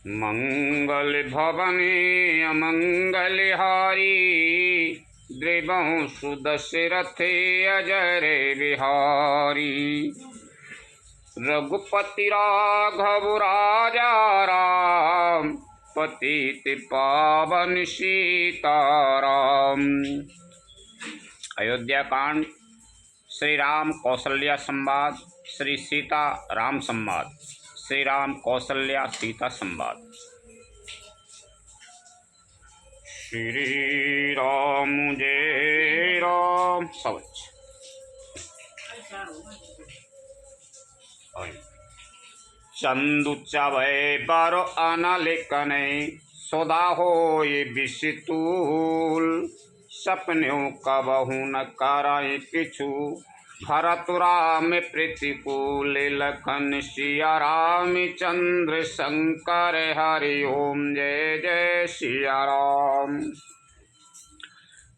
मंगल भवने अमंगल हारी, द्रिवं सुदशरथे अजर बिहारी। रघुपति राघव राजा राम, पतित पावन सीताराम। अयोध्या कांड, श्री राम कौशल्या संवाद, श्री सीता राम संवाद, श्री राम कौशल्या सीता संवाद। श्री राम जय राम। सब चंदु चवै बारो अनलिकने, सौदा होय बिसितूल। सपन्यों कबहू न कराए किछु, भरत राम प्रतिकूल। लखन सिया राम चंद्र शंकर, हरि ओम जय जय सिया राम।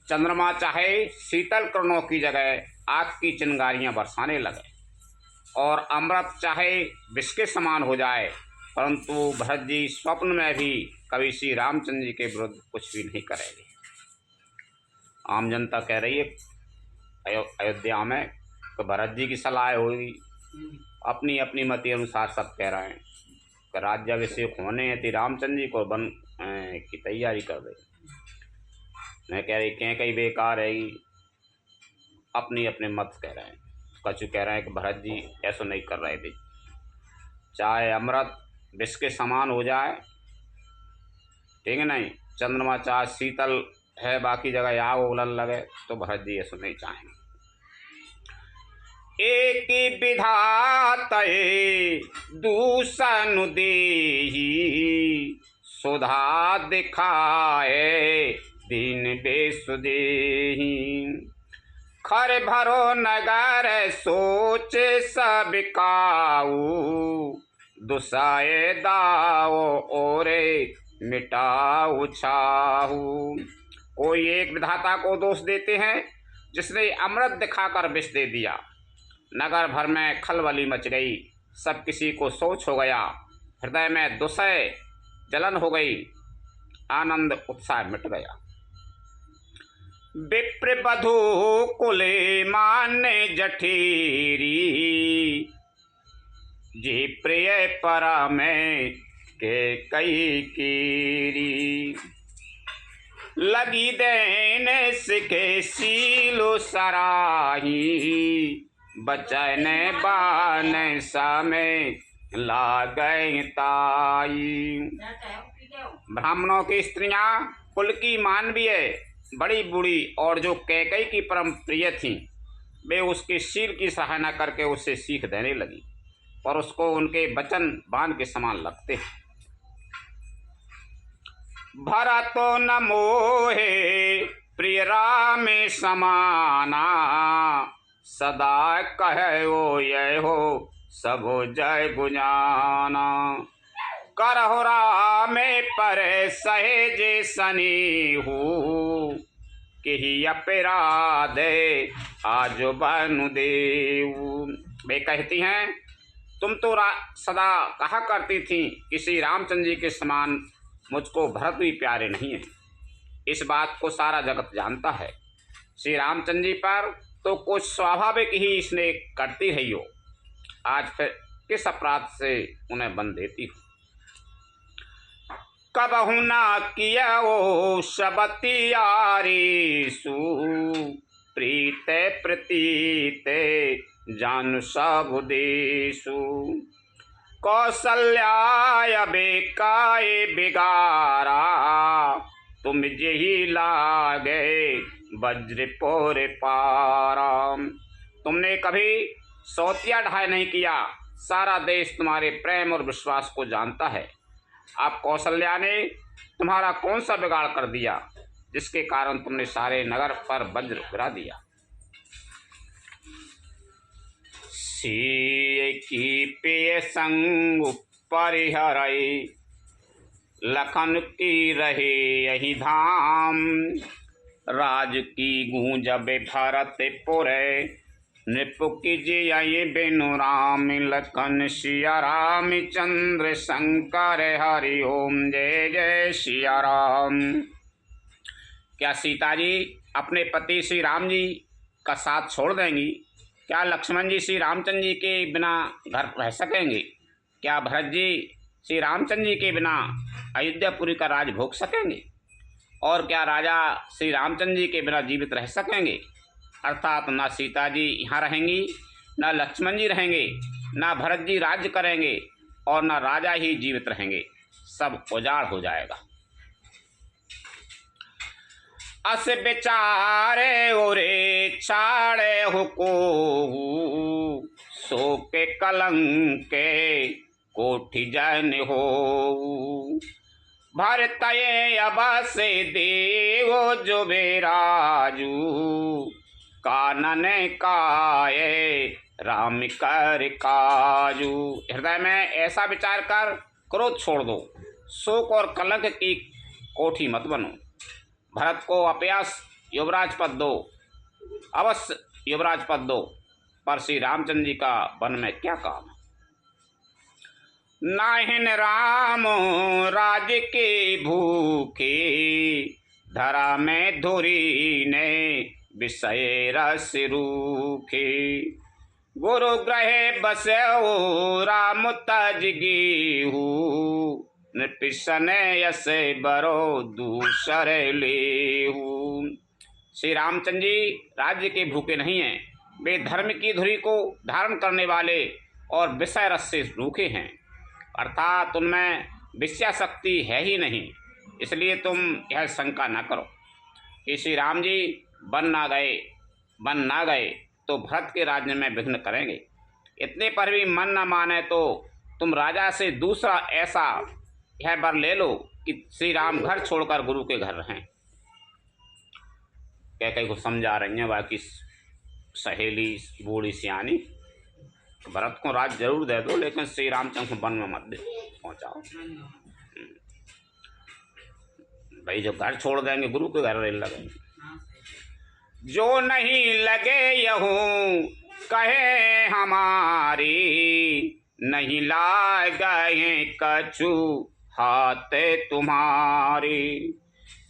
चंद्रमा चाहे शीतल किरणों की जगह आग की चिंगारियां बरसाने लगे, और अमृत चाहे विष के समान हो जाए, परंतु भरत जी स्वप्न में भी कभी श्री रामचंद्र जी के विरुद्ध कुछ भी नहीं करेंगे। आम जनता कह रही है अयोध्या में कि भरत जी की सलाह हुई, अपनी अपनी मति अनुसार सब कह रहे हैं कि राज्याभिषेक होने हैं तो रामचंद्र जी को बन की तैयारी कर रही। मैं कह रही क्या कहीं बेकार है, अपनी अपने मत कह रहे हैं। कछु कह रहे हैं कि भरत जी ऐसा नहीं कर रहे थे, चाहे अमृत विष के समान हो जाए, ठीक है नहीं, चंद्रमा चाहे शीतल है बाकी जगह आग उगलन लगे, तो भरत जी ऐसा नहीं चाहेंगे। एक विधाता दूसनु देहि, सुधा दिखाए दीन बेसुदेहि। खर भरो नगर सोच सब काऊ, दुसाए दाओ ओरे मिटाऊ छाहू। कोई एक विधाता को दोष देते हैं जिसने अमृत दिखाकर विष दे दिया। नगर भर में खलबली मच गई, सब किसी को सोच हो गया, हृदय में दुसय जलन हो गई, आनंद उत्साह मिट गया। विप्र बधू कुले माने जठेरी, जी प्रिय परा में के कई कीरी। लगी देने सिखे सीलो सराही, बचने बाने सामे लागई ताई। ब्राह्मणों की स्त्रियां कुल की मानवीय, बड़ी बूढ़ी और जो कैकई की परम प्रिय थीं, वे उसके शील की सराहना करके उसे सीख देने लगी, और उसको उनके वचन बाण के समान लगते हैं। भरतो न मोहे प्रिय राम समाना, सदा कहो ये हो सबो जय गुजाना। करहो राम पर सहेज सनीहू, कि अपराधे आज बनु देऊ। वे कहती हैं तुम तो सदा कहा करती थी कि श्री रामचंद्र जी के समान मुझको भरत भी प्यारे नहीं है। इस बात को सारा जगत जानता है। श्री रामचंद्र जी पर तो कुछ स्वाभाविक ही इसने करती रही हो, आज फिर किस अपराध से उन्हें बन देती हो। कबहु ना किया वो सबतियारी सु, प्रीते प्रतीते जानु सब देशु। कौशल्या बेकाए बिगारा, तुम यही लागे वज्र पोर पारा। तुमने कभी सौतिया ढाई नहीं किया, सारा देश तुम्हारे प्रेम और विश्वास को जानता है। अब कौशल्या ने तुम्हारा कौन सा बिगाड़ कर दिया, जिसके कारण तुमने सारे नगर पर वज्र गिरा दिया। सीय की पेय संग परिहरई, लखन की रहे यही धाम। राज की गूंज भरत पुरे, नृपु कीजिए बिनु राम लखन सिया राम चंद्र शंकर हरि ओम जय जय सिया राम। क्या सीता जी अपने पति श्री राम जी का साथ छोड़ देंगी? क्या लक्ष्मण जी श्री रामचंद्र जी के बिना घर रह सकेंगे? क्या भरत जी श्री रामचंद्र जी के बिना अयोध्यापुरी का राज भोग सकेंगे? और क्या राजा श्री रामचंद्र जी के बिना जीवित रह सकेंगे? अर्थात ना सीता जी यहाँ रहेंगी, ना लक्ष्मण जी रहेंगे, ना भरत जी राज्य करेंगे और ना राजा ही जीवित रहेंगे, सब उजाड़ हो जाएगा। अस बेचारे ओरे छाड़े हो को सो के कलंके कोठी जन हो भरतये अब से देवो जो बेराजू कानन काये राम कर काजू। हृदय में ऐसा विचार कर क्रोध छोड़ दो, शोक और कलंक की कोठी मत बनो। भरत को अपयस युवराज पद दो, अवश्य युवराज पद दो, पर श्री रामचंद्र जी का वन में क्या काम? नाहिन राम राज के भूखे धरा में धुरी ने विषय रस रूखे गुरु ग्रह बसो राम तज गेहू नृपिशन यस बरो दूसर लेहू। श्री रामचंद्र जी राज्य के भूखे नहीं हैं, वे धर्म की धुरी को धारण करने वाले और विषय रस से रूखे हैं, अर्थात उनमें विषया शक्ति है ही नहीं। इसलिए तुम यह शंका न करो कि श्री राम जी बन ना गए तो भरत के राज्य में विघ्न करेंगे। इतने पर भी मन न माने तो तुम राजा से दूसरा ऐसा यह वर ले लो कि श्री राम घर छोड़कर गुरु के घर रहें। कई को समझा रही हैं बाकी सहेली बूढ़ी सियानी, भरत को राज जरूर दे दो लेकिन श्री रामचंद्र को वन में मत दे पहुंचाओ। भाई जो घर छोड़ देंगे गुरु के घर रेल लगेंगे। जो नहीं लगे यहूं कहे हमारी नहीं ला गए कछु हाथ तुम्हारी।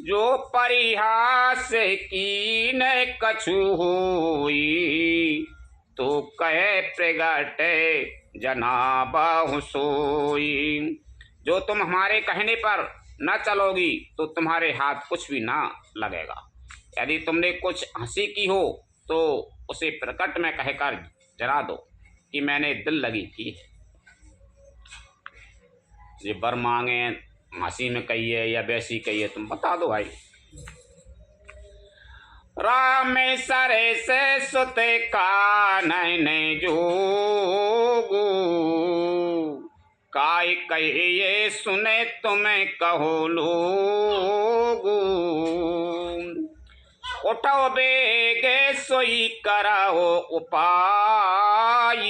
जो परिहास की न कछु हुई तो कहे प्रगट जनाबा सोई। जो तुम हमारे कहने पर न चलोगी तो तुम्हारे हाथ कुछ भी ना लगेगा। यदि तुमने कुछ हंसी की हो तो उसे प्रकट में कहकर जरा दो कि मैंने दिल लगी की है। ये बर मांगे हंसी में कहिए या वैसी कहिए तुम बता दो भाई। राम सरे से सुते का नैने जोगू काय कहिए सुने तुम्हें कहो लोगू। उठो बेगे सोई कराओ उपाई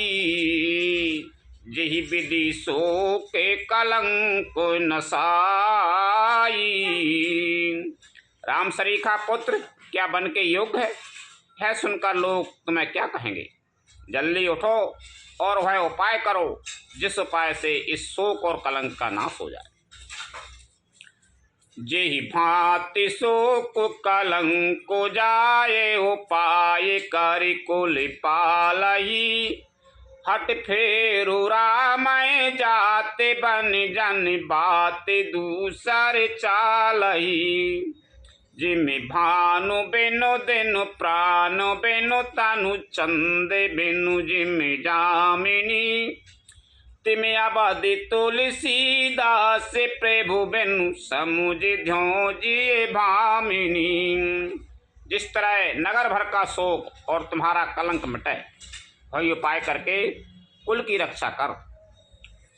यही विधि सो के कलंक नसाई। राम सरीखा पुत्र क्या बन के योग्य है सुनकर लोग तुम्हें क्या कहेंगे? जल्दी उठो और वह उपाय करो जिस उपाय से इस शोक और कलंक का नाश हो जाए। जेहि भांति शोक कलंक जाए उपाय करि कुल पालही। हट फेरु राम जाते बन जन बात दूसर चालही। जिमि भानु बेनु देनु प्राण बेनु तनु चंद बेनु जिमि जामिनी। तिमि अवधि तुलसीदास प्रभु बेनु समुझ ध्यो जिए भामिनी। जिस तरह नगर भर का शोक और तुम्हारा कलंक मिटे वही उपाय करके कुल की रक्षा कर।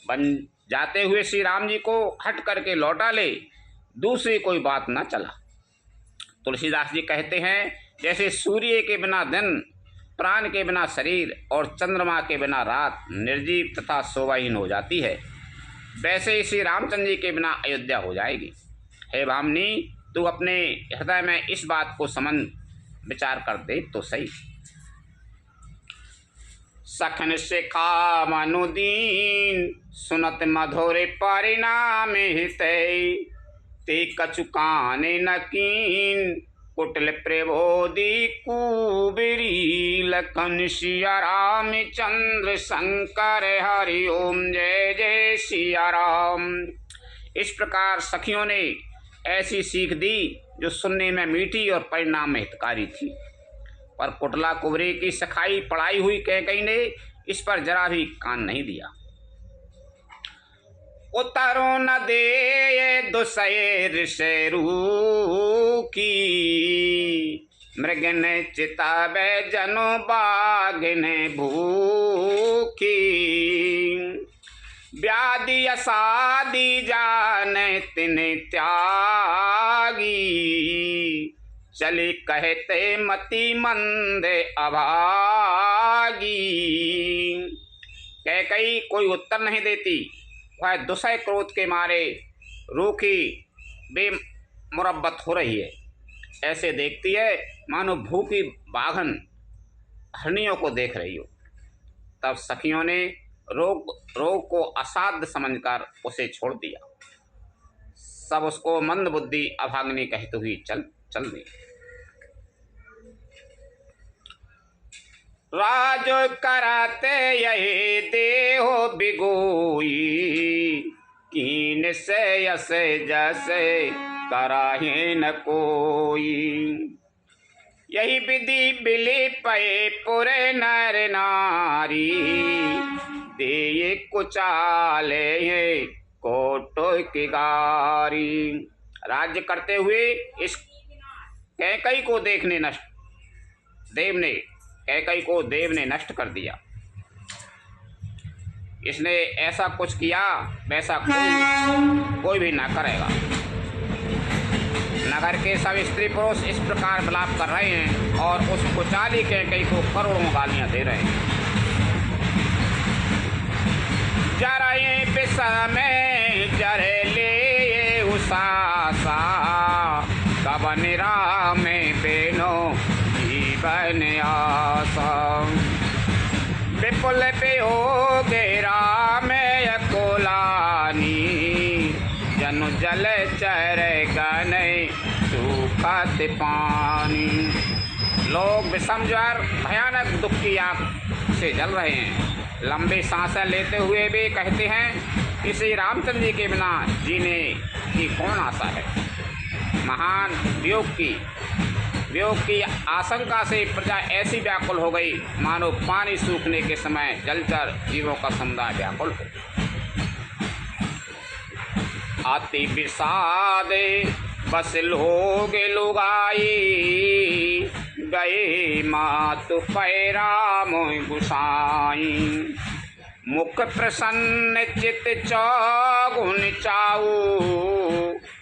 बन जाते हुए श्री राम जी को हट करके लौटा ले, दूसरी कोई बात न चला। तुलसीदास जी कहते हैं जैसे सूर्य के बिना दिन, प्राण के बिना शरीर और चंद्रमा के बिना रात निर्जीव तथा शोभाहीन हो जाती है, वैसे ही श्री रामचंद्र जी के बिना अयोध्या हो जाएगी। हे भामिनी, तू अपने हृदय में इस बात को समझ विचार कर दे तो सही। सखन सिखा मनुदीन सुनत मधुर परिणाम हितै ते कचुकान नकीन कुटिल प्रबोधि कुबेरी लखन सिया राम चंद्र शंकर हरि ओम जय जय सिया राम। इस प्रकार सखियों ने ऐसी सीख दी जो सुनने में मीठी और परिणाम में हितकारी थी, पर कुटला कुबरे की सखाई पढ़ाई हुई कैकई ने इस पर जरा भी कान नहीं दिया। उतरो न दे दुसैर शेरू की मृगन चिताबे जनो बाघन भूखी व्याधि असादी जान तिन त्यागी चली कहते मति मंद अभागी। कैकई कोई उत्तर नहीं देती, वह दुसह क्रोध के मारे रूखी बेमुरब्बत हो रही है। ऐसे देखती है मानो भूखी बाघन हरनियों को देख रही हो। तब सखियों ने रोग को असाध्य समझकर उसे छोड़ दिया। सब उसको मंद बुद्धि अभाग्नि कहते हुए चल दी। राज कराते यही देहो बिगोई कीन से यसे जैसे कराहे न कोई यही विधि बिली पे पुरे नर नारी दे कुचाले कोटो की गारी। राज्य करते हुए इस कैकई को देव ने नष्ट कर दिया। इसने ऐसा कुछ किया वैसा कोई भी ना करेगा। नगर के सब स्त्री पुरुष इस प्रकार विलाप कर रहे हैं और उस कुचाली कैकई को करोड़ों गालियां दे रहे हैं। जरे बिसमें जरे ले उसासा कवन राम बेनो जीवन आसा विपुल पे हो गे राम कोलानी जनु जल चर गने सूखत पानी। लोग विषम ज्वर भयानक दुख की आग से जल रहे हैं। लंबी सांसें लेते हुए भी कहते हैं कि श्री रामचंद्र जी के बिना जीने की कौन आशा है। महान वियोग की आशंका से प्रजा ऐसी व्याकुल हो गई मानो पानी सूखने के समय जलचर जीवों का समुदाय व्याकुल हो। अति विषाद बस लोग लुगाई गए मातु पैरा मोय गुसाई मुख प्रसन्न चित चौगुन चाऊ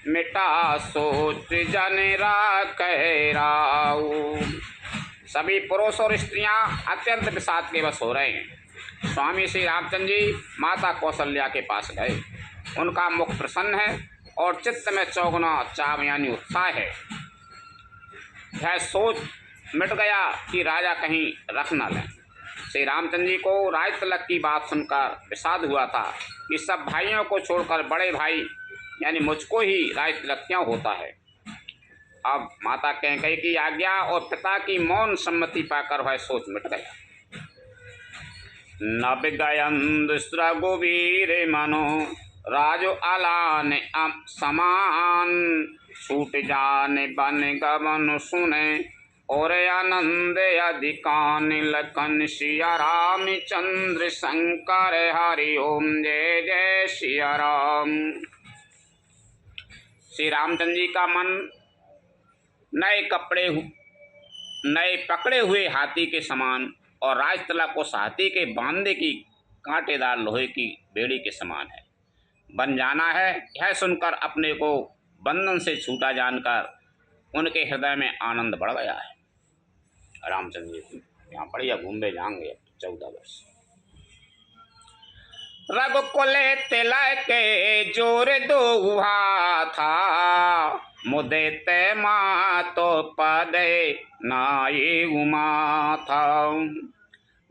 मिटा सोच जन राऊ। सभी पुरुष और स्त्रियां अत्यंत विषाद के वश हो रहे हैं। स्वामी श्री रामचंद्र जी माता कौशल्या के पास गए। उनका मुख प्रसन्न है और चित्त में चौगुना चाव यानी उत्साह है। यह सोच मिट गया कि राजा कहीं रख न लें। श्री रामचंद्र जी को राज तिलक की बात सुनकर विषाद हुआ था कि सब भाइयों को छोड़कर बड़े भाई यानी मुझको ही राज तिलक क्यों होता है। अब माता कैकई की आज्ञा और पिता की मौन सम्मति पाकर वह सोच मिट गया। नब गयंद रघुवीर मनो राजो अलान समान छूट जाने बन गवन सुने और आनंद अधिकान लखन सिया राम चंद्र शंकर हरि ओम जय जय सिया राम। श्री रामचंद्र जी का मन नए पकड़े हुए हाथी के समान और राजतला को हाथी के बांधे की कांटेदार लोहे की बेड़ी के समान है। बन जाना है यह सुनकर अपने को बंधन से छूटा जानकर उनके हृदय में आनंद बढ़ गया है। रामचंद्र जी यहाँ बढ़िया घूमने जाएंगे 14 वर्ष। रघुकुल तिलक के जोर दो हुआ था मुदे ते माँ तो पदे नाये उमा था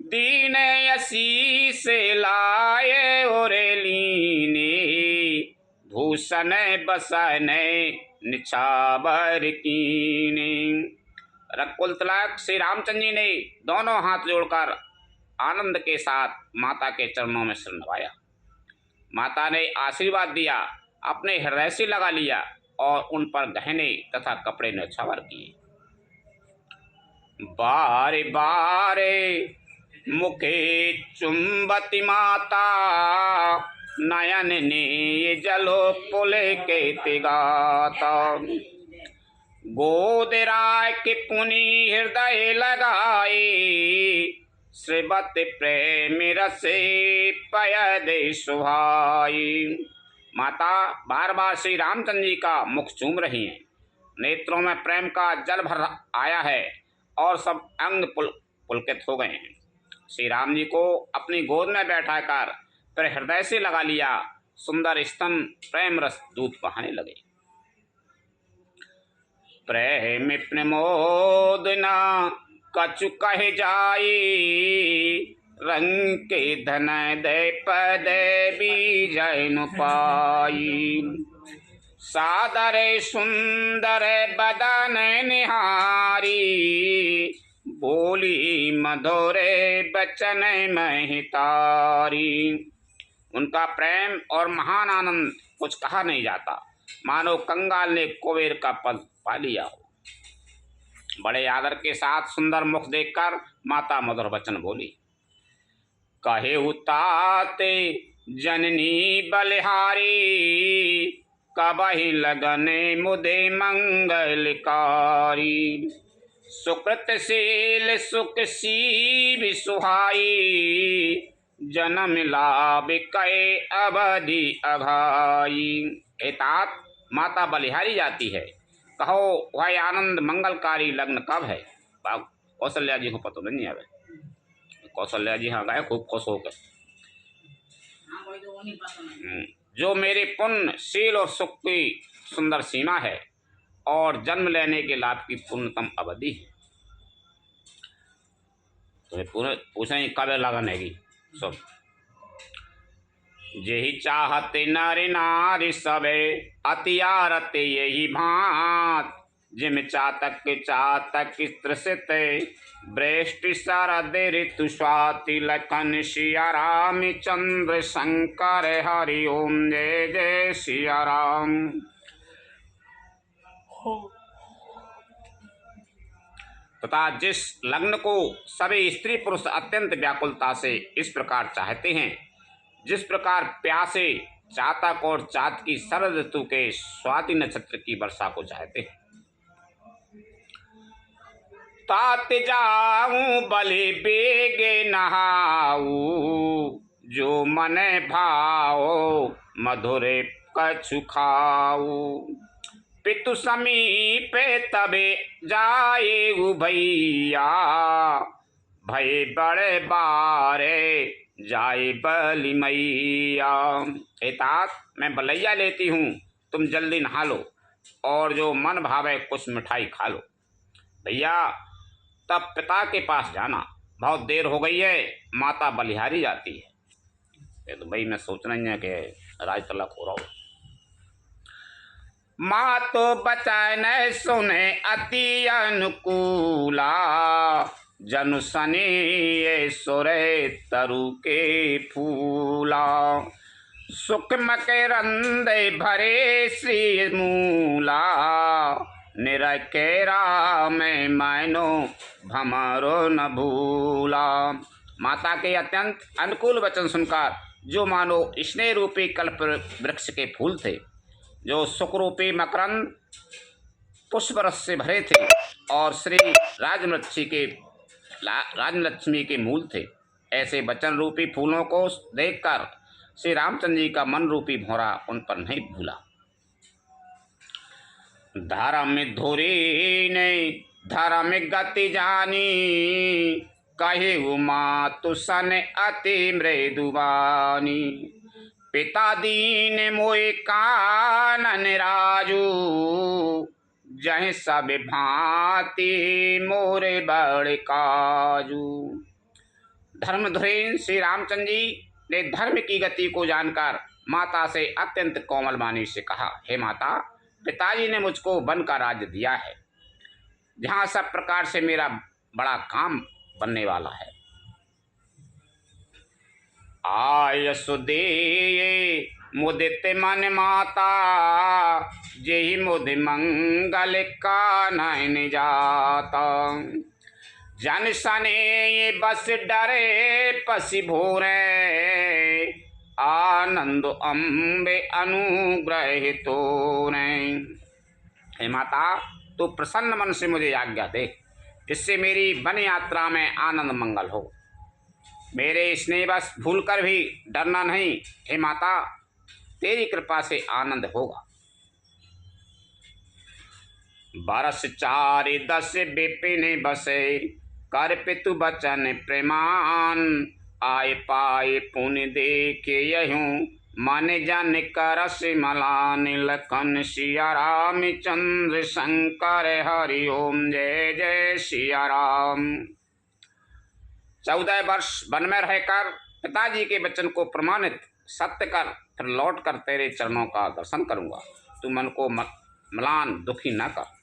दीन आशीष लाए और लीने, भूषण बसन निछावर कीने। रकुल तिलक श्री रामचंद्र जी ने दोनों हाथ जोड़कर आनंद के साथ माता के चरणों में सिर नवाया। माता ने आशीर्वाद दिया, अपने हृदय से लगा लिया और उन पर गहने तथा कपड़े न्यौछावर किए। बारे बारे मुखे चुंबती माता, नयन ने जलो पुले के तिगाता। गोद राय के पुनि हृदय लगाए, श्रीवत प्रेम रसे पय दे सुहाई। माता बार बार श्री रामचंद्र जी का मुख चूम रही हैं। नेत्रों में प्रेम का जल भर आया है और सब अंग पुलकित हो गए हैं। श्री राम जी को अपनी गोद में बैठाकर फिर हृदय से लगा लिया। सुंदर स्तन प्रेम रस दूध बहाने लगे। प्रेम प्रमोदना कछु कहे जाई, रंग के धन दे पद बीजन पाई। सादर सुंदर बदन निहारी, बोली मधुरे बचन महितारी। उनका प्रेम और महान आनंद कुछ कहा नहीं जाता, मानो कंगाल ने कुबेर का पद पा लिया हो। बड़े आदर के साथ सुंदर मुख देखकर माता मधुर वचन बोली। कहे उताते जननी बलिहारी, कबहि लगने मुदे मंगलकारी। सुकृतशील सुख सीव सुहाई, जन्म लाभ कै अवधि अघाई। एतात माता बलिहारी जाती है, कहो वह आनंद मंगलकारी लग्न कब है। कौशल्या जी को पता नहीं आवे। कौशल्या जी हाँ गए खूब खुश होकर। जो मेरे पुण्य शील और सुख की सुंदर सीमा है और जन्म लेने के लाभ की पूर्णतम अवधि है। तुम्हें पूछें कब लगन हैगी सब। यही चाहते नर नारी सबे, अतियारत यही भांत। जिम चातक चातक त्रसित, वृष्टि शरद ऋतु स्वाति लखन। सिया राम चंद्र शंकर हरि ओम जय जय सिया राम। तथा जिस लग्न को सभी स्त्री पुरुष अत्यंत व्याकुलता से इस प्रकार चाहते हैं, जिस प्रकार प्यासे चातक और चात की शरद ऋतु के स्वाति नक्षत्र की वर्षा को चाहते हैं। तात जाऊं बलि बेगे नहाऊ, जो मन भाओ मधुरे कछु खाऊ। पितु समीप तबे जाए भैया, भय बड़े बारे जाए बलि मैया। एतात मैं बलैया लेती हूँ, तुम जल्दी नहा लो और जो मन भावे कुछ मिठाई खा लो। भैया तब पिता के पास जाना, बहुत देर हो गई है, माता बलिहारी जाती है। ये तो भाई मैं सोच रही है कि राज तलक हो रहा हो। माँ तो बचन सुने अति अनुकूला, जनु सनी ये सुरे तरु के फूला। सुख मकरंद भरे श्री मूला, निरखे राम मैनो भमरो न भूला। माता के अत्यंत अनुकूल वचन सुनकर जो मानो स्नेह रूपी कल्प वृक्ष के फूल थे, जो सुख रूपी मकरंद पुष्प रस से भरे थे और श्री राजलक्ष्मी के मूल थे, ऐसे वचन रूपी फूलों को देखकर श्री रामचंद्र जी का मन रूपी भौरा उन पर नहीं भूला। धर्म धुरी ने धर्म गति जानी, कहे उमा तुसन अति मृदुबानी। पिता दीन मोए कानन राजू, जह सब भांति मोरे बड़ काजू। धर्मधुरीन श्री रामचंद्र जी ने धर्म की गति को जानकर माता से अत्यंत कोमल वाणी से कहा, हे माता, पिताजी ने मुझको वन का राज्य दिया है, जहाँ सब प्रकार से मेरा बड़ा काम बनने वाला है। आय सुदे मुदित मन माता, जेहि मुद मंगल का नयन जाता। जन सने ये बस डरे पसी भोरे, आनंद अम्बे अनुग्रह तोरे। हे माता, तू प्रसन्न मन से मुझे आज्ञा दे, जिससे मेरी वन यात्रा में आनंद मंगल हो। मेरे स्नेह बस भूल कर भी डरना नहीं। हे माता, तेरी कृपा से आनंद होगा। बरस 4-10 बिपिन बसे, कर पितु बचन प्रमाण। आय पाए पुण्य देखे यहूँ, मन जन करस मलान। लखन सिया राम चंद्र शंकर हरि ओम, जय जय सिया राम। 14 वर्ष वन में रहकर पिताजी के वचन को प्रमाणित सत्य कर फिर लौट कर तेरे चरणों का दर्शन करूंगा। तू मन को मलान दुखी न कर।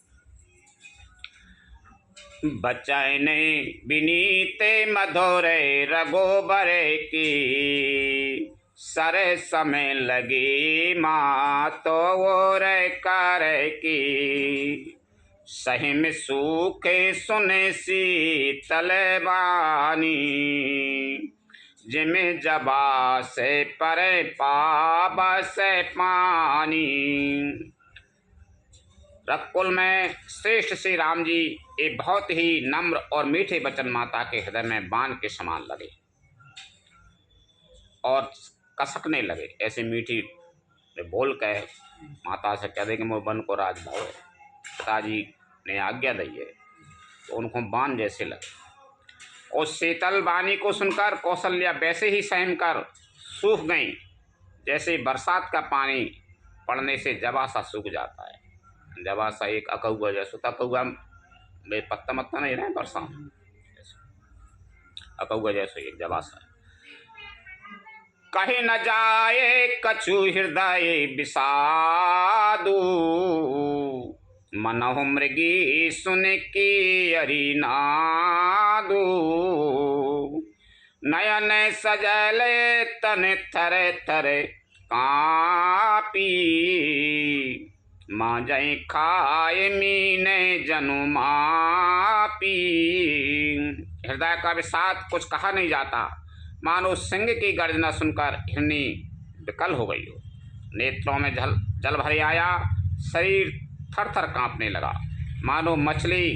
बचन विनीते मधुर रघुबर की, सर समय लगी मातो और कर की। सही में सूखे सुने शीतल बानी, जिमें जबा से परे पाबा से पानी। रघुकुल में श्रेष्ठ श्री राम जी ये बहुत ही नम्र और मीठे वचन माता के हृदय में बाण के समान लगे और कसकने लगे। ऐसे मीठी बोल कहे माता से कह दे कि मोर वन को राज भाव है, पिताजी ने आज्ञा दी है, तो उनको बाण जैसे लगे। और शीतल वाणी को सुनकर कौशल्या वैसे ही सहम कर सूख गई, जैसे बरसात का पानी पड़ने से जवासा सूख जाता है। जवासा एक अकौआ जैसे अकौआ में पत्ता मत्ता नहीं रहे बरसात, अकौआ जैसे एक जवासा है। कहीं न जाए कछु हृदय विषादु, मनहु मृगी सुन की अरिनादु। नयन सजले तन थरे थरे कापी, माँ जय खाए मीने जनु मापी। हृदय का विषाद कुछ कहा नहीं जाता, मानो सिंह की गर्जना सुनकर हिरनी विकल हो गई हो। नेत्रों में जल भर आया, शरीर थर थर कांपने लगा, मानो मछली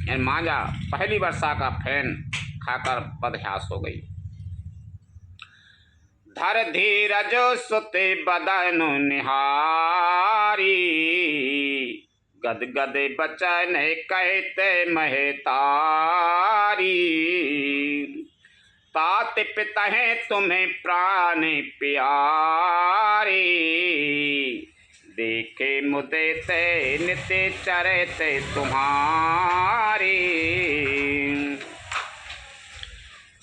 यानी मांझा पहली वर्षा का फैन खाकर बदहयास हो गई। धर धीरज सुते बदन निहारी, गद गद बचन कहते महतारी। तात पिता है तुम्हें प्राण प्यारी, देखे मुदे ते नित्य चरते तुम्हारी।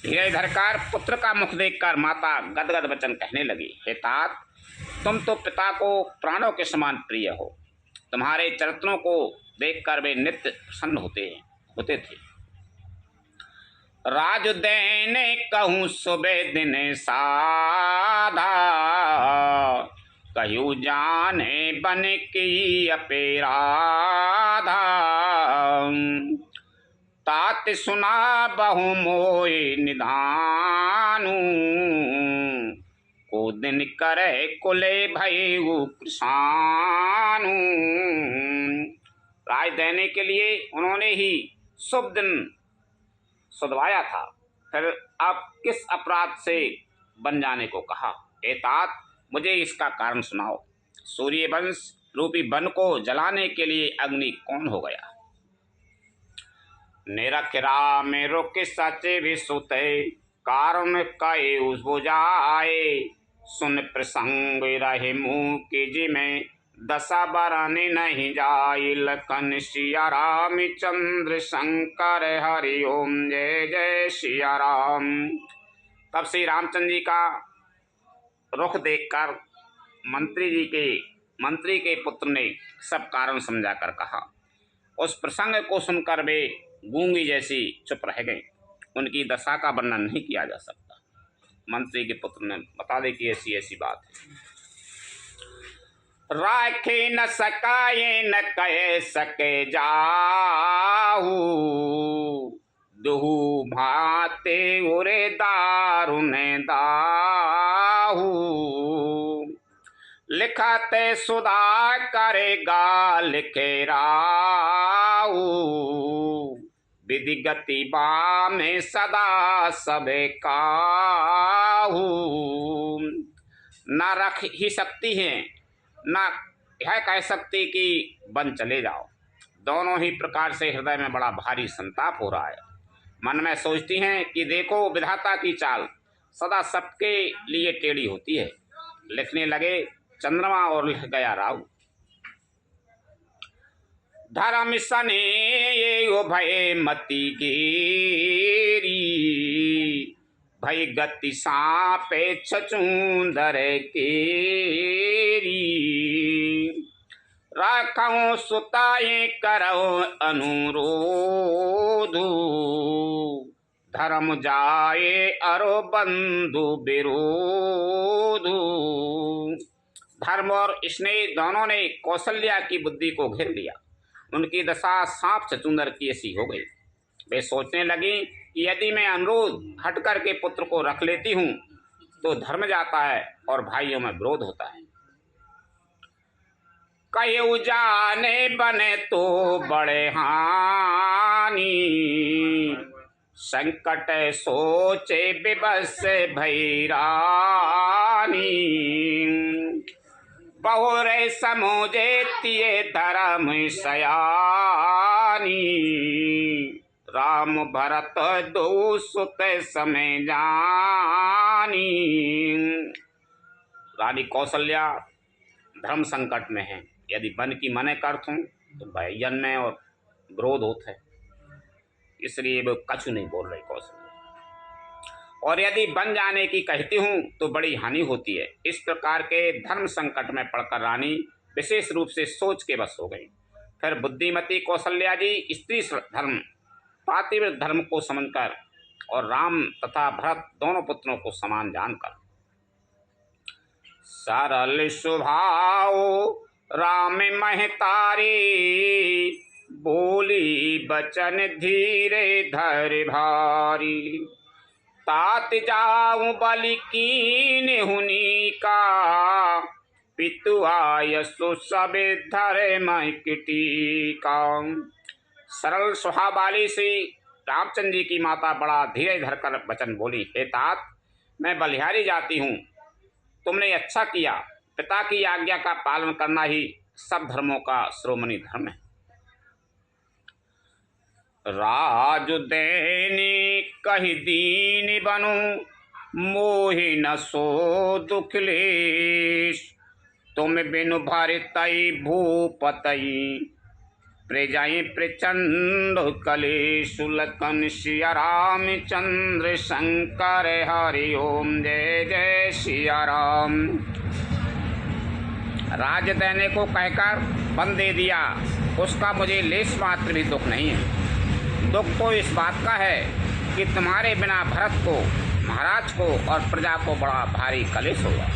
धीरे धरकर पुत्र का मुख देखकर माता गदगद वचन कहने लगी, हे तात, तुम तो पिता को प्राणों के समान प्रिय हो। तुम्हारे चरित्रों को देखकर वे नित्य प्रसन्न होते थे। राजुदैन कहूँ सुबह दिन साधा, कहूँ जाने बन की अपेराधा। तात सुना बहु मोय निधानु, को दिन करे कुले भयु कृषानु। राज देने के लिए उन्होंने ही शुभ दिन सुधवाया था, फिर अब किस अपराध से बन जाने को कहा। हे तात, मुझे इसका कारण सुनाओ। सूर्यवंश रूपी वन को जलाने के लिए अग्नि कौन हो गया? निरख राम रुक सचे भी सुते, कारण कई उस बुझाए। सुन प्रसंग रहे मुँह की जी में, दशा बरने नहीं जाई, लखन सिया राम चंद्र शंकर हरि ओम जय जय सिया राम। तब श्री रामचंद्र जी का रुख देखकर मंत्री के पुत्र ने सब कारण समझा कर कहा। उस प्रसंग को सुनकर वे गूंगी जैसी चुप रह गए। उनकी दशा का वर्णन नहीं किया जा सकता। मंत्री के पुत्र ने बता दे कि ऐसी ऐसी बात है। राखे न सकाए न कह सके जाहू, दुहु भाते उरे दारुण दाहू, लिखते सुधा करेगा लिखे राहू, विधि गति बा में सदा सबे काहू। न रख ही सकती है न यह कह सकती कि बन चले जाओ। दोनों ही प्रकार से हृदय में बड़ा भारी संताप हो रहा है। मन में सोचती हैं कि देखो विधाता की चाल सदा सबके लिए टेढ़ी होती है। लिखने लगे चंद्रमा और लिख गया राहु। धर्म सने ये भय मति गेरी, भय गति सापे छचूंदर केरी, राखो सुताए करो अनुरोध, धर्म जाए अरो बंधु विरोध। धर्म और स्नेह दोनों ने कौशल्या की बुद्धि को घेर लिया। उनकी दशा सांप छचूंदर की ऐसी हो गई। वे सोचने लगी कि यदि मैं अनुरोध हट कर के पुत्र को रख लेती हूँ तो धर्म जाता है और भाइयों में विरोध होता है। कयु जाने बने तो बड़े हानि, संकट सोचे विवश भैरानी, बहुरे समोजे तिये धर्म सयानी, राम भरत दो सुत समय जानी। रानी कौशल्या धर्म संकट में है। यदि बन की मने करत हूँ तो भाईजन में और विरोध होता है, इसलिए वो कछु नहीं बोल रही कौशल्या। और यदि बन जाने की कहती हूँ तो बड़ी हानि होती है। इस प्रकार के धर्म संकट में पड़कर रानी विशेष रूप से सोच के बस हो गई। फिर बुद्धिमती कौशल्या जी स्त्री धर्म पातिव्रत धर्म को समझकर और राम तथा भरत दोनों पुत्रों को समान जानकर सरल स्वभाव राम महतारी, बोली बचन धीरे धर भारी, तात जाऊं बलि कीन हुनी का, पितु आयसु सब धरे मैकिटी का। सरल स्वभाव वाली श्री रामचंद्र जी की माता बड़ा धीरे धरकर वचन बोली, हे तात, मैं बलिहारी जाती हूँ। तुमने अच्छा किया। पिता की आज्ञा का पालन करना ही सब धर्मों का श्रोमणी धर्म है। राजु देनी कही दीन बनु, मोहि न सो दुख लेश, तुम बिनु भरतई भूपतई, प्रजाएं प्रचंड कलेश, लखन सिया राम चंद्र शंकर हरि ओम जय जय सिया राम। राज देने को कहकर बन दे दिया, उसका मुझे लेश मात्र भी दुख नहीं है। दुख तो इस बात का है कि तुम्हारे बिना भरत को, महाराज को और प्रजा को बड़ा भारी कलेश होगा।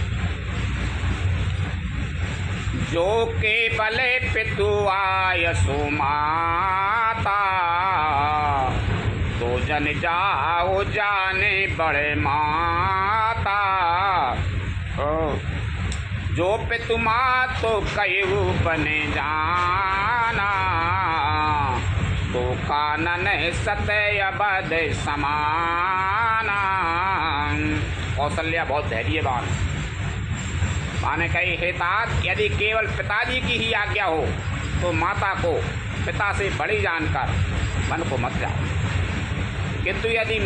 जो के बले पितु आयसु माता, तो जन जाओ जाने बड़े माता। जो पितु माँ तो कयु बने जाना, तो कानन सत्य अबध समाना। कौशल्या बहुत धैर्यवान माने कही, हे तात, यदि केवल पिताजी की ही आज्ञा हो तो माता को पिता से बड़ी जानकर वन को मत जाओ, किंतु यदि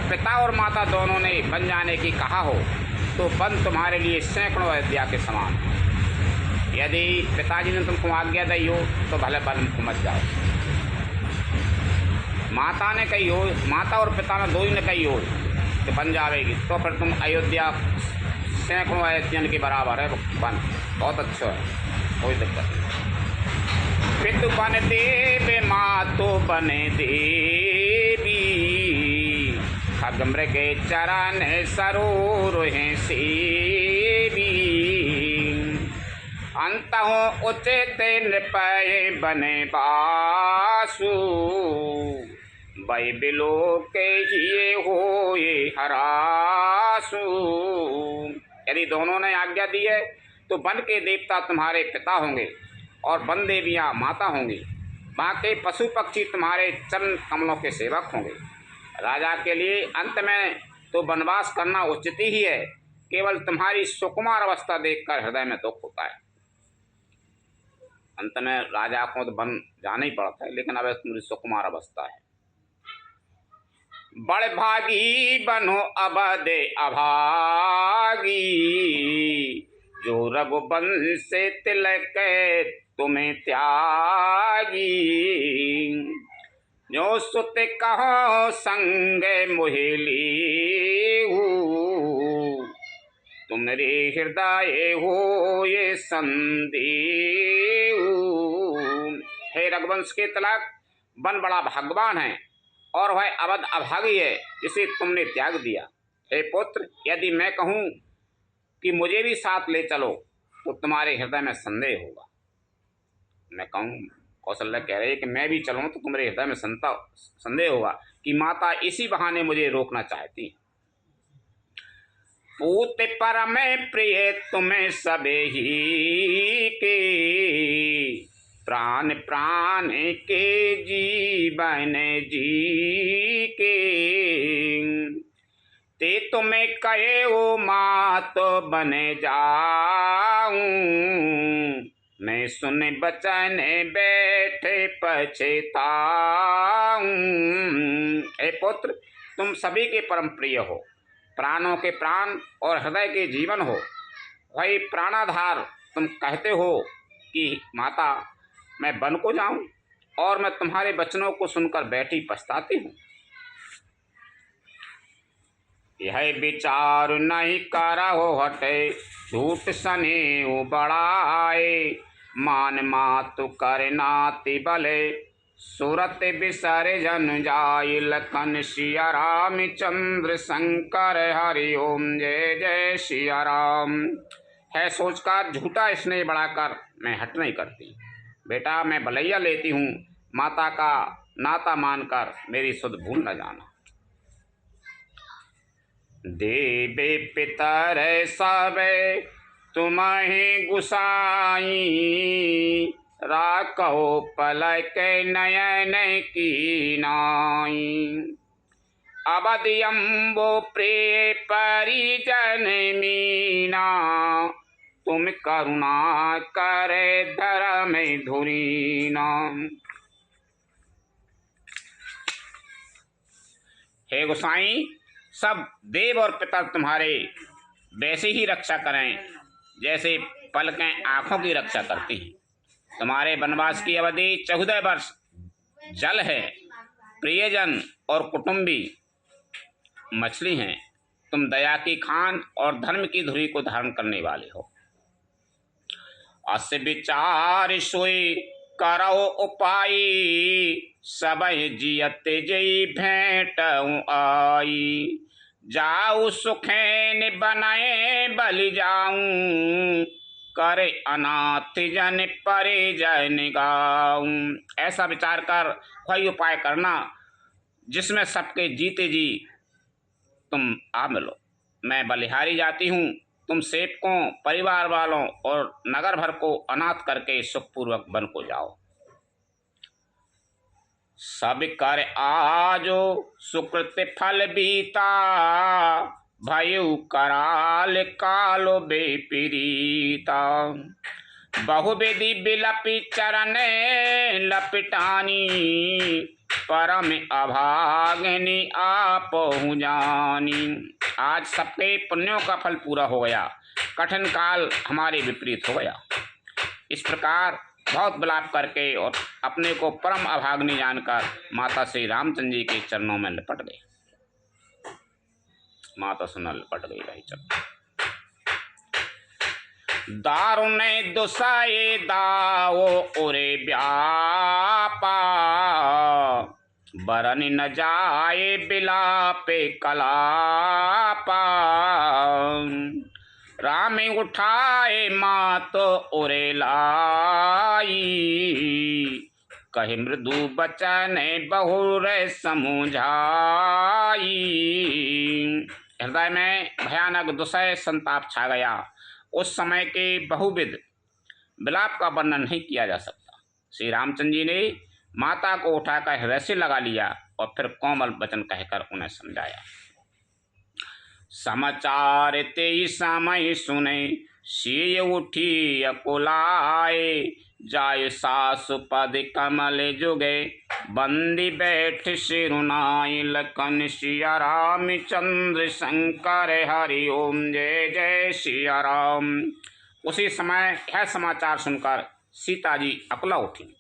पिता और माता दोनों ने बन जाने की कहा हो तो वन तुम्हारे लिए सैकड़ों अयोध्या के समान। यदि पिताजी ने तुमको आज्ञा दी हो तो भले बल को मत जाओ। माता ने कही हो, माता और पिता ने दो ही ने कही हो कि बन जाएगी, तो फिर तुम अयोध्या सैकड़ों अयोध्यन के बराबर है बन, बहुत अच्छा है, कोई दिक्कत नहीं। पितु बन देव मातो बने देवी, खग मृग चरण सरोर हैं सेवी, अंतहों उचित नृपय बने बासु, वै बिलो के ये हो ये हरासु। यदि दोनों ने आज्ञा दी है तो वन के देवता तुम्हारे पिता होंगे और वन देवियाँ माता होंगी, वहाँ के पशु पक्षी तुम्हारे चरण कमलों के सेवक होंगे। राजा के लिए अंत में तो वनवास करना उचित ही है, केवल तुम्हारी सुकुमार अवस्था देखकर हृदय में दुख होता है। अंत में राजा को तो वन जाना ही पड़ता है, लेकिन अब तुम्हारी सुकुमार अवस्था है। बड़ भागी बनो अबदे अभागी, जो रघुवंश तिलक तुम्हें त्यागी, जो सुत कहो संग मोहिली, तुमरे हृदय हो ये संदेह। हे रघुवंश के तिलक, वन बड़ा भगवान है और वह अवध अभागी है जिसे तुमने त्याग दिया। हे पुत्र, यदि मैं कहूँ कि मुझे भी साथ ले चलो तो तुम्हारे हृदय में संदेह होगा। मैं कहूँ, कौशल्या कह रही है कि मैं भी चलूँ तो तुम्हारे हृदय में संदेह होगा कि माता इसी बहाने मुझे रोकना चाहती है। पूत परम प्रिय तुम्हें सबे ही के, प्राण प्राण के जीवन जी के, ते तुम्हें कहे ओ मात बने जाऊं, मैं सुन बचन बैठे पछताऊं। हे पुत्र, तुम सभी के परम प्रिय हो, प्राणों के प्राण और हृदय के जीवन हो, वही प्राणाधार। तुम कहते हो कि माता मैं वन को जाऊं, और मैं तुम्हारे वचनों को सुनकर बैठी पछताती हूँ। यह विचार नहीं करहो हटे, झूठ सने बढ़ाए, मान मातु कर नाति बले, सूरत बिसर जन जाय, लखन सिया रामचंद्र शंकर हरि ओम जय जय सिया राम। है सोचकर झूठा स्नेह बढ़ाकर मैं हट नहीं करती। बेटा, मैं भलैया लेती हूँ, माता का नाता मानकर मेरी सुध भूल न जाना। देवे पितर सबे तुम्हें गुसाई, राखो पलक नयन की नाई, अवधि अम्बो प्रिय परिजन मीना, तुम करुणा करे धर्म धुरीना। हे गोसाई, सब देव और पितर तुम्हारे वैसे ही रक्षा करें जैसे पलकें आँखों की रक्षा करती हैं। तुम्हारे वनवास की अवधि 14 वर्ष जल है, प्रियजन और कुटुंबी मछली हैं। तुम दया की खान और धर्म की धुरी को धारण करने वाले हो। अस विचार सोई करो उपाय, सब जियत जई भेंट आई, जाऊ सुखैन बनाए बलि जाऊं, करे अनाथ जन परे जन गाऊं। ऐसा विचार कर कोई उपाय करना जिसमें सबके जीते जी तुम आ मिलो। मैं बलिहारी जाती हूँ, तुम सेवकों, परिवार वालों और नगर भर को अनाथ करके सुखपूर्वक वन को जाओ। सब कर आजो सुकृत फल बीता, भयु कराल कालो बेपीरीता, बहुविधि बिलपि चरण लपिटानी, परम अभागिनी आपहु जानी। आज सबके पुण्यों का फल पूरा हो गया, कठिन काल हमारे विपरीत हो गया। इस प्रकार बहुत विलाप करके और अपने को परम अभाग्नि जानकर माता श्री रामचंद्र जी के चरणों में लिपट गए। माता सुना लिपट गई रही चरण। दारुण दुसाए दाओ उरे व्यापा, बरन न जाए बिलापे कलापा। राम उठाए मात उरे लाई, कहे मृदु बचन बहुर समझाई। हृदय में भयानक दुसह संताप छा गया। उस समय के बहुविध विलाप का वर्णन नहीं किया जा सकता। श्री रामचंद्र जी ने माता को उठाकर हृदय से लगा लिया और फिर कोमल वचन कहकर उन्हें समझाया। समाचार ते समय सुने, सिय उठी अकुलाए। जाय सासु पद कमल जुगे, बंदी बैठ सिरुनाई। लखन सिया रामचंद्र शंकर हरि ओम, जय जय सिया राम। उसी समय यह समाचार सुनकर सीता जी अकुला उठी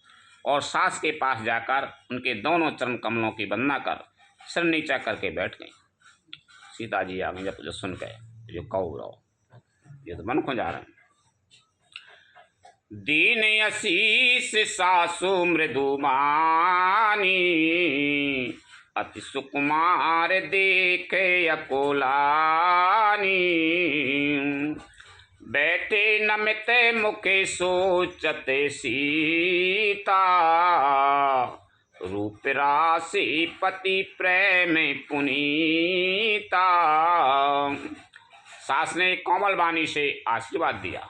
और सास के पास जाकर उनके दोनों चरण कमलों की वंदना कर सिर नीचा करके बैठ गई। सीता जी आ गई जब जो सुन गए, जो कहो रहो, ये तो मन को जा रहा है। दीन आशीष सासु मृदुमानी, अति सुकुमार देखे अकुलानी। बैठे नमित मुखे सोचते सीता, रूप राशि पति प्रेम पुनीता। सास ने कोमल वाणी से आशीर्वाद दिया।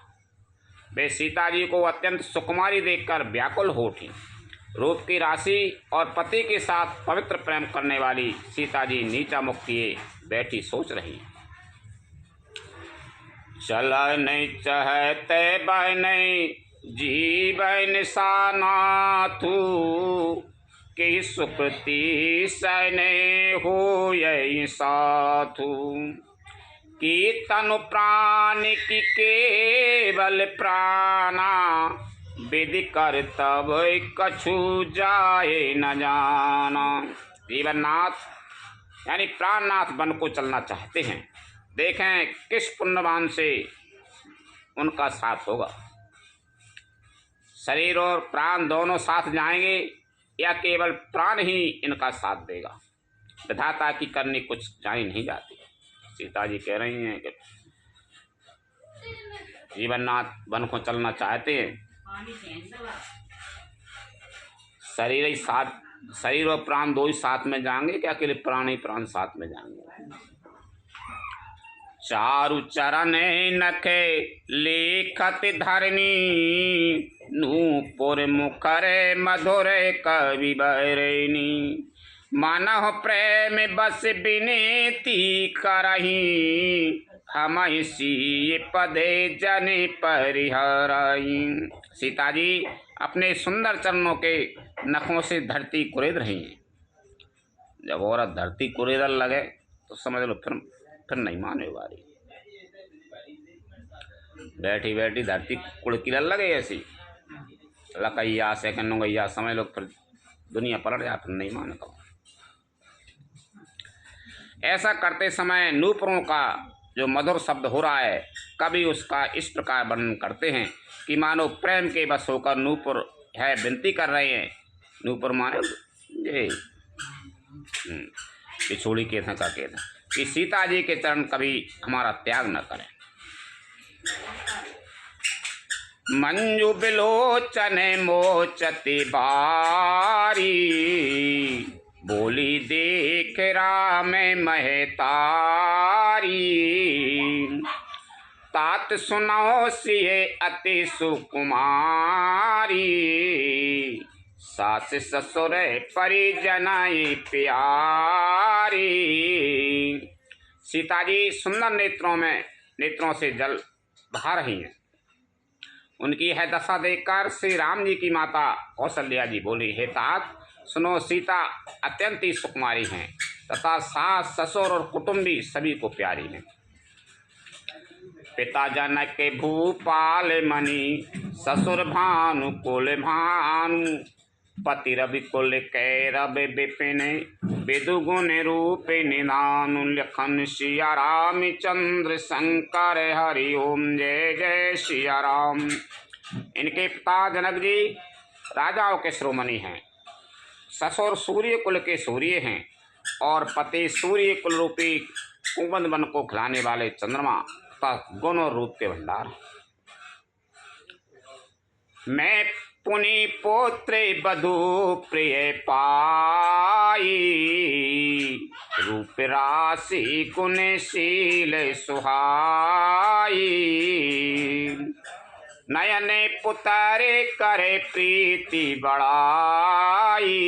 वे सीता जी को अत्यंत सुकुमारी देखकर व्याकुल हो उठी। रूप की राशि और पति के साथ पवित्र प्रेम करने वाली सीता जी नीचा मुख किए बैठी सोच रही। चल नहीं चहते बन जीवन सानाथू, कि सुकृति सने हो यही साथू। कि तनु प्राण की केवल प्राणा, विधि कर तब कछु जाए न जाना। जीवननाथ यानी प्राणनाथ बन को चलना चाहते हैं। देखें किस पुण्यवान से उनका साथ होगा। शरीर और प्राण दोनों साथ जाएंगे या केवल प्राण ही इनका साथ देगा। विधाता की करनी कुछ जानी नहीं जाती। सीता जी कह रही हैं कि जीवननाथ वन को चलना चाहते हैं। शरीर और प्राण दो ही साथ में जाएंगे क्या अकेले प्राण ही प्राण साथ में जाएंगे। चारु चरण नखे लेखत धरनी, नूपुर मुखर मधुर कवि बरनी। मानव प्रेम बस विनीति करही, हम सी पदे जन परिहरही। सीता जी अपने सुंदर चरणों के नखों से धरती कुरेद रही हैं। जब औरत धरती कुरेदन लगे तो समझ लो फिर नहीं माने वाली। बैठी बैठी धरती कुड़किरन लगे ऐसी लकैया से कन्नुगैया, समझ लो फिर दुनिया पलट जाए, फिर नहीं माने को। ऐसा करते समय नूपुरों का जो मधुर शब्द हो रहा है, कभी उसका इस प्रकार वर्णन करते हैं कि मानो प्रेम के बस होकर नूपुर है विनती कर रहे हैं। नूपुर माने ये पिछोड़ी के था का था कि सीता जी के चरण कभी हमारा त्याग न करें। मंजू बिलोचन मोचती बारी, बोली देख राम महतारी। तात सुनाओ सिए अति सुकुमारी, सास ससुर परिजनाई प्यारी। सीता जी सुंदर नेत्रों से जल बहा रही हैं। उनकी यह दशा देखकर श्री राम जी की माता कौशल्या जी बोली, हे तात सुनो, सीता अत्यंत ही सुकुमारी हैं तथा सास ससुर और कुटुंबी सभी को प्यारी हैं। पिता जनक भूपाल मणि, ससुर भानु कुल भानु पति रवि कुल कैरव विपिन विदु गुण रूप निधानु लखन सिया राम चंद्र शंकर हरि ओम जय जय सिया राम। इनके पिता जनक जी राजाओं के शिरोमणि हैं, ससुर सूर्य कुल के सूर्य हैं और पति सूर्य कुल रूपी कुंभन वन को खिलाने वाले चंद्रमा तथा गुण और रूप के भंडार। मैं पुनि पोत्र बधु प्रिय पाई रूप राशि गुण शील सुहाई नयन पुत्र करे प्रीति बढ़ाई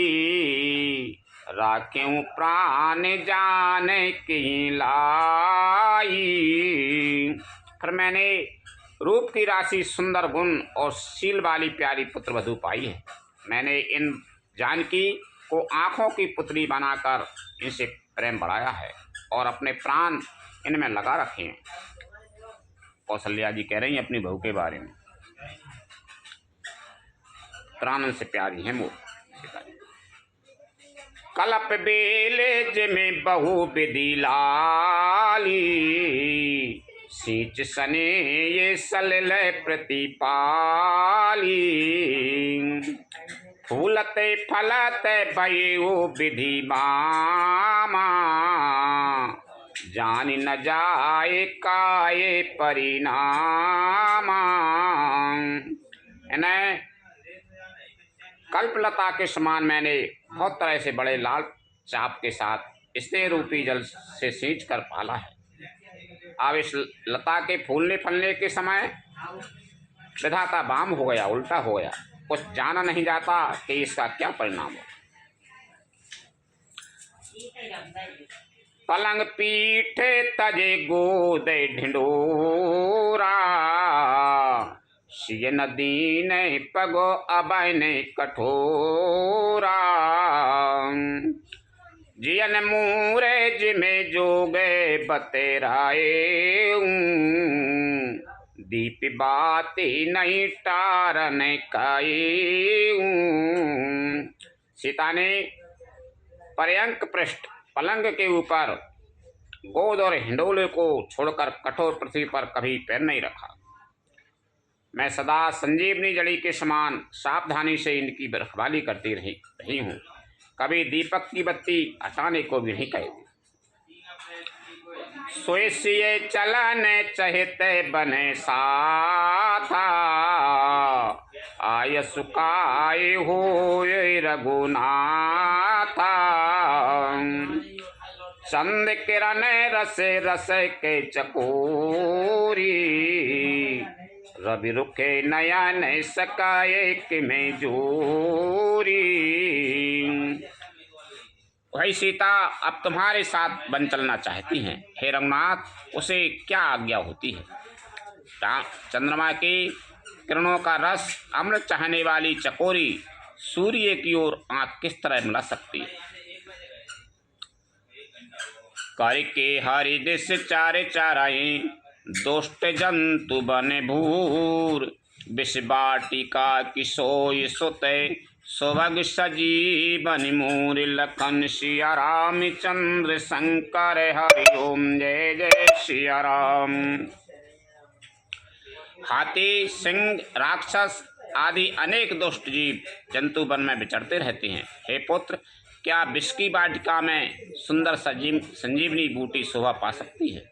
राख्यूं प्राण जान की लाई। फिर मैंने रूप की राशि सुंदर गुण और शील वाली प्यारी पुत्र वधु पाई है। मैंने इन जानकी को आँखों की पुतली बनाकर इनसे प्रेम बढ़ाया है और अपने प्राण इनमें लगा रखे हैं। कौशल्या जी कह रही हैं अपनी बहू के बारे में, प्राण से प्यारी है मोह। कलप बेले जिमें बहु विधि लाली सींच सने ये सलिल प्रतिपाली फूलते फलते भयो विधि मामा जान न जाए काये परिणामा। इन्हें कल्पलता के समान मैंने बहुत तरह से बड़े लाल चाप के साथ स्नेह रूपी जल से सींच कर पाला है। अब इस लता के फूलने फलने के समय विधाता बाम हो गया, उल्टा हो गया, कुछ जाना नहीं जाता कि इसका क्या परिणाम हो। पलंग पीठे तजे गोद ढिंडोरा सिय नदी ने पगो अबय ने कठोरा जियन मूरे जिमे जोगे बतेराए दीप बाती नहीं टारन काई। सीता ने पर्यंक पृष्ठ पलंग के ऊपर गोद और हिंडोले को छोड़कर कठोर पृथ्वी पर कभी पैर नहीं रखा। मैं सदा संजीवनी जड़ी के समान सावधानी से इनकी रखवाली करती रही हूँ, कभी दीपक की बत्ती हटाने को भी नहीं कही। सोएसिए चलन चहिते बने साथा आय सुकाय हो रघुनाथा चंद किरण रस रस के चकोरी रवि रुखे नयन सकाए कि में जोरी। वही सीता अब तुम्हारे साथ बन चलना चाहती हैं, हे रघुनाथ उसे क्या आज्ञा होती है। चंद्रमा की किरणों का रस अमृत चाहने वाली चकोरी सूर्य की ओर आंख किस तरह मिला सकती है। करके हरि दिश चारे चाराई दुष्ट जंतु बने भूर विष बाटिका किशोय सुते सुभग सजीवन मूर लखन सिया राम चंद्र शंकर हरि ओम जय जय सिया राम। हाथी सिंह राक्षस आदि अनेक दुष्ट जीव जंतु वन में विचरते रहते हैं। हे पुत्र क्या विष की वाटिका में सुंदर संजीवनी बूटी शोभा पा सकती है।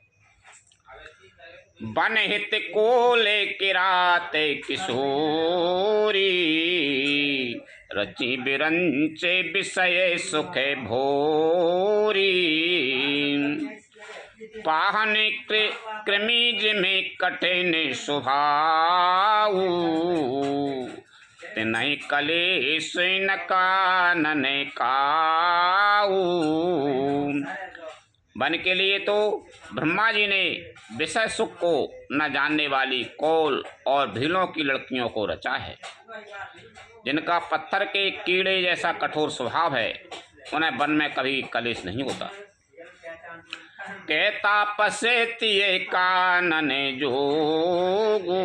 बन हित को ले किराते किशोरी रचि बिरंचे विषय सुखे भोरी पाहन कृमिज में कठिन सुभाऊ नहीं कलेश न कानन काऊ। वन के लिए तो ब्रह्मा जी ने विषय सुख को न जानने वाली कौल और भीलों की लड़कियों को रचा है, जिनका पत्थर के कीड़े जैसा कठोर स्वभाव है। उन्हें वन में कभी कलेश नहीं होता। कहता पसे तिये कानन जोगू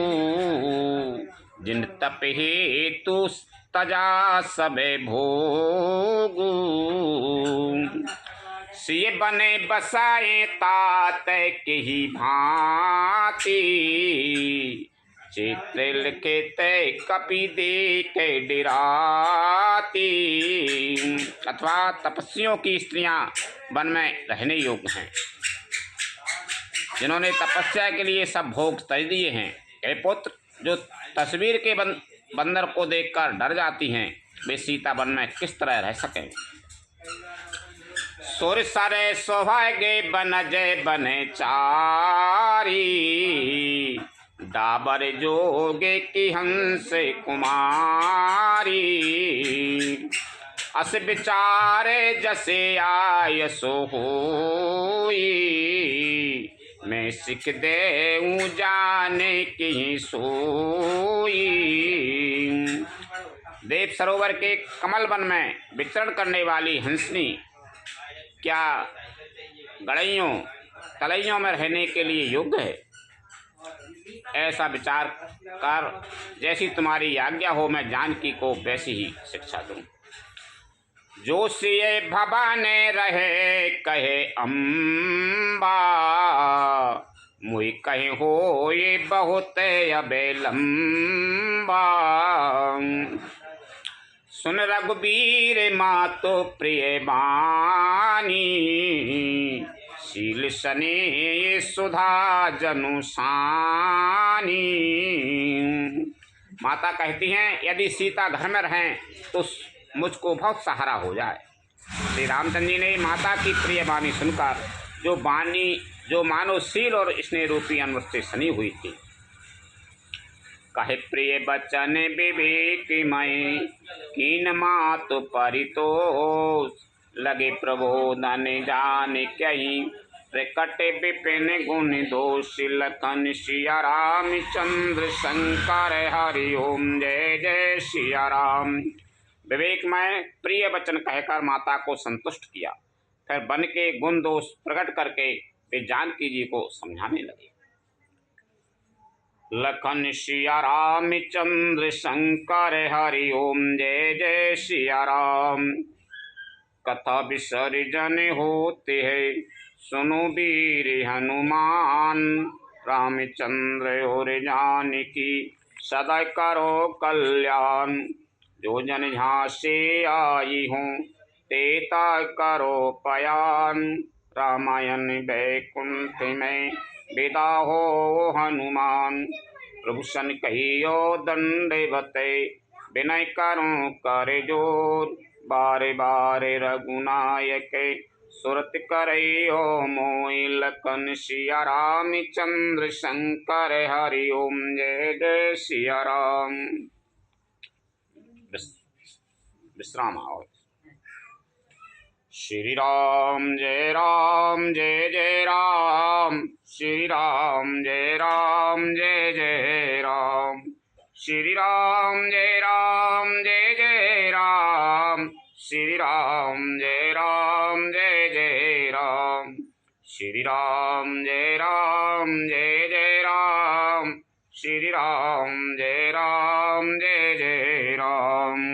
जिन तप हेतु तजा सबे भोगु, सिय बने बसाए तात के ही भांति, चित्र लिखे तय कपि दे के डिराती। अथवा तपस्वियों की स्त्रियां वन में रहने योग्य हैं, जिन्होंने तपस्या के लिए सब भोग तज दिए हैं। हे पुत्र, जो तस्वीर के बंदर को देखकर डर जाती हैं, वे सीता वन में किस तरह रह सकें। सुर सरे सौभाग्य बन जय बने चारी, डाबर जोगे की हंस कुमारी, अस विचारे जसे आय सो होई, मैं सिख देऊं जाने की सोई। देव सरोवर के कमल वन में विचरण करने वाली हंसनी क्या गड़ैयों तलैयों में रहने के लिए योग्य है? ऐसा विचार कर जैसी तुम्हारी आज्ञा हो, मैं जानकी को वैसी ही शिक्षा दूं। जो सिए भवाने रहे कहे अम्बा, मुई कहे हो ये बहुत अबे लंबा, सुन रघुबीर मातो प्रिय बानी, शील सने सुधा जनुसानी। माता कहती हैं, यदि सीता घर में रहें तो मुझको बहुत सहारा हो जाए। श्री रामचंद्र जी ने माता की प्रिय वाणी सुनकर, जो मानो शील और स्नेह रूपी अमृत से सनी हुई थी, कहे प्रिय बचन विवेकमय, कीन मात परितोष, लगे प्रबोधन जान कहीं, प्रकट विपिन गुण दोष, लखन सिया राम चंद्र शंकर हरि ओम जय जय सिया राम। विवेकमय प्रिय वचन कहकर माता को संतुष्ट किया। फिर बन के गुण दोष प्रकट करके वे जानकी जी को समझाने लगे। लखन सिया राम चंद्र शंकर हरि ओम जय जय सिया राम। कथा विसर्जन होते है सुनो वीर हनुमान, रामचंद्र और जानकी सदा करो कल्याण, जो जन झांसे आई हूँ तेता करो पयान, रामायण वैकुंठ में विदा हो हनुमान, प्रभु सन कहियो दंडवते, विनय करूं कर जोर, बारे बारे रघुनायक सुरत करयो मोहि, लखन सिया राम चंद्र शंकर हरि ओम जय जय सिया राम। विश्राम आओ। श्री राम जय जय राम, श्री राम जय जय राम, श्री राम जय जय राम, श्री राम जय जय राम, श्री राम जय जय राम, श्री राम जय जय राम।